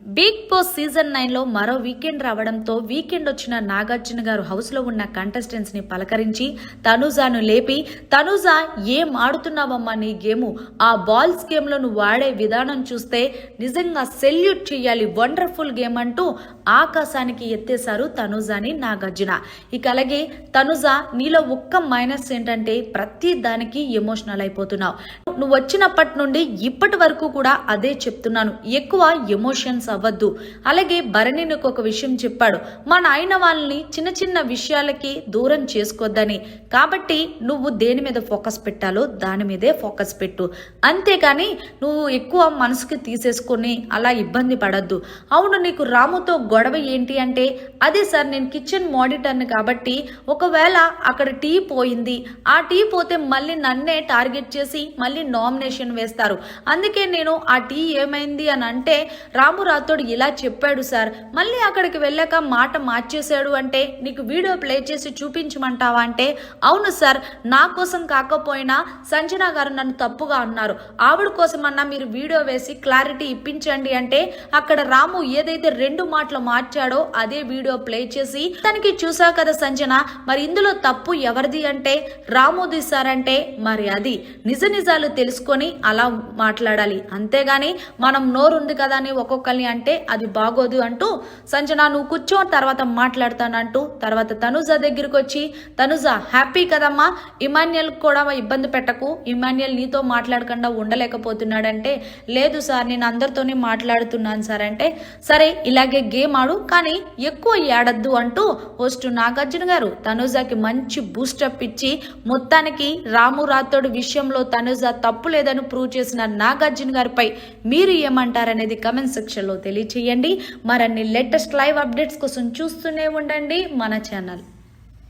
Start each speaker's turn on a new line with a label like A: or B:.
A: Big boss season 9లో మరో weekend రావడంతో weekend వచ్చిన నాగార్జున గారు హౌస్ లో ఉన్న కంటెస్టెంట్స్ ని పలకరించి తనుజాను లేపి, తనుజ ఏం ఆడుతున్నావమ్మా నీ గేము, ఆ బాల్స్ గేమ్ లో నువ్వు ఆడే విధానం చూస్తే నిజంగా సెల్యూట్ చెయ్యాలి, వండర్ఫుల్ గేమ్ అంటూ ఆకాశానికి ఎత్తేశారు తనుజాని నాగార్జున. ఇక అలాగే తనుజ నీలో ఒక్క మైనస్ ఏంటంటే ప్రతి దానికి ఎమోషనల్ అయిపోతున్నావు. నువ్వు వచ్చినప్పటి నుండి ఇప్పటి వరకు కూడా అదే చెప్తున్నాను, ఎక్కువ ఎమోషన్స్ అవ్వద్దు. అలాగే భరణి నీకు ఒక విషయం చెప్పాడు, మా నాయన వాళ్ళని చిన్న చిన్న విషయాలకి దూరం చేసుకోవద్దని. కాబట్టి నువ్వు దేని మీద ఫోకస్ పెట్టాలో దాని మీదే ఫోకస్ పెట్టు, అంతేకాని నువ్వు ఎక్కువ మనసుకి తీసేసుకొని అలా ఇబ్బంది పడద్దు. అవును, నీకు రాముతో గొడవ ఏంటి అంటే, అదే సార్ నేను కిచెన్ మాడిటర్ని కాబట్టి ఒకవేళ అక్కడ టీ పోయింది, ఆ టీ పోతే మళ్ళీ నన్నే టార్గెట్ చేసి మళ్ళీ నామినేషన్ వేస్తారు, అందుకే నేను ఆ టీ ఏమైంది అని అంటే రాము రాథోడ్ ఇలా చెప్పాడు సార్, మళ్ళీ అక్కడికి వెళ్ళాక మాట మార్చేశాడు అంటే నీకు వీడియో ప్లే చేసి చూపించమంటావా అంటే, అవును సార్ నా కోసం కాకపోయినా సంజన గారు నన్ను తప్పుగా అన్నారు, ఆవిడ కోసమన్నా మీరు వీడియో వేసి క్లారిటీ ఇప్పించండి అంటే అక్కడ రాము ఏదైతే 2 మాటలు మార్చాడో అదే వీడియో ప్లే చేసి తనకి చూసా కదా సంజన, మరి ఇందులో తప్పు ఎవరిది అంటే రాముది సార్ అంటే, మరి అది నిజాలు తెలుసుకొని అలా మాట్లాడాలి, అంతేగాని మనం నోరుంది కదా అని ఒక్కొక్కరిని అంటే అది బాగోదు అంటూ సంజన నువ్వు కూర్చో తర్వాత మాట్లాడతానంటూ తర్వాత తనుజ దగ్గరికి వచ్చి, తనుజ హ్యాపీ కదమ్మా, ఇమాన్యుయల్ కూడా ఇబ్బంది పెట్టకు, ఇమాన్యుయల్ నీతో మాట్లాడకుండా ఉండలేకపోతున్నాడంటే, లేదు సార్ నేను అందరితోనే మాట్లాడుతున్నాను సార్ అంటే, సరే ఇలాగే గేమ్ ఆడు కానీ ఎక్కువ ఏడద్దు అంటూ హోస్ట్ నాగార్జున గారు తనుజకి మంచి బూస్టప్ ఇచ్చి మొత్తానికి రాము రాథోడ్ విషయంలో తనుజ తప్పు లేదని ప్రూవ్ చేసిన నాగార్జున గారిపై మీరు ఏమంటారనేది కమెంట్ సెక్షన్ లో తెలియచేయండి. మరిన్ని లేటెస్ట్ లైవ్ అప్డేట్స్ కోసం చూస్తూనే ఉండండి మన ఛానల్.